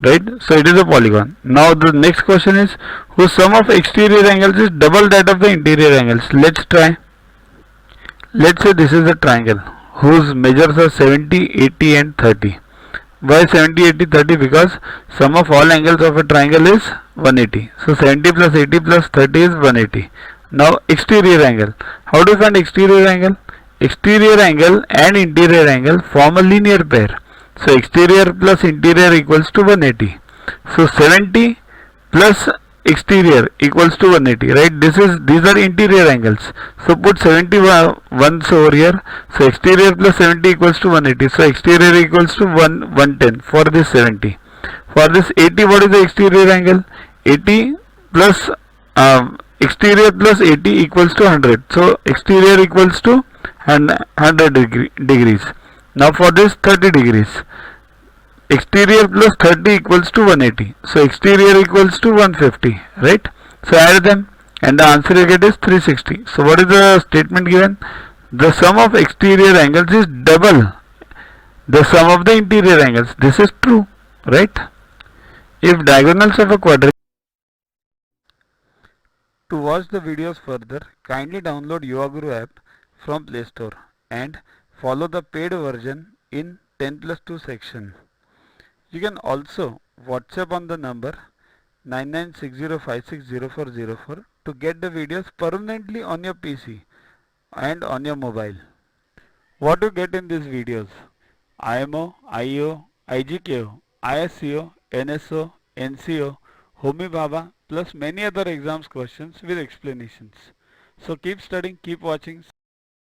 right? So it is a polygon. Now the next question is, whose sum of exterior angles is double that of the interior angles. Let's try. Let's say this is a triangle whose measures are 70, 80 and 30. Why 70, 80, 30? Because sum of all angles of a triangle is 180. So 70 plus 80 plus 30 is 180. Now exterior angle. How do you find exterior angle? Exterior angle and interior angle form a linear pair. So exterior plus interior equals to 180. So 70 plus exterior equals to 180, right? These are interior angles. So put 70 ones over here. So exterior plus 70 equals to 180. So exterior equals to 110 for this 70. For this 80, what is the exterior angle? 80 plus exterior plus 80 equals to 100. So exterior equals to 100 degrees. Now for this 30 degrees. Exterior plus 30 equals to 180. So exterior equals to 150, right? So add them and the answer you get is 360. So what is the statement given? The sum of exterior angles is double the sum of the interior angles. This is true, right? If diagonals of a quadrilateral. To watch the videos further, kindly download YuvaGuru app from Play Store and follow the paid version in 10+2 section. You can also WhatsApp on the number 9960560404 to get the videos permanently on your PC and on your mobile. What you get in these videos? IMO, IO, IGKO, ISCO, NSO, NCO, Homi Bhabha plus many other exams questions with explanations. So keep studying, keep watching.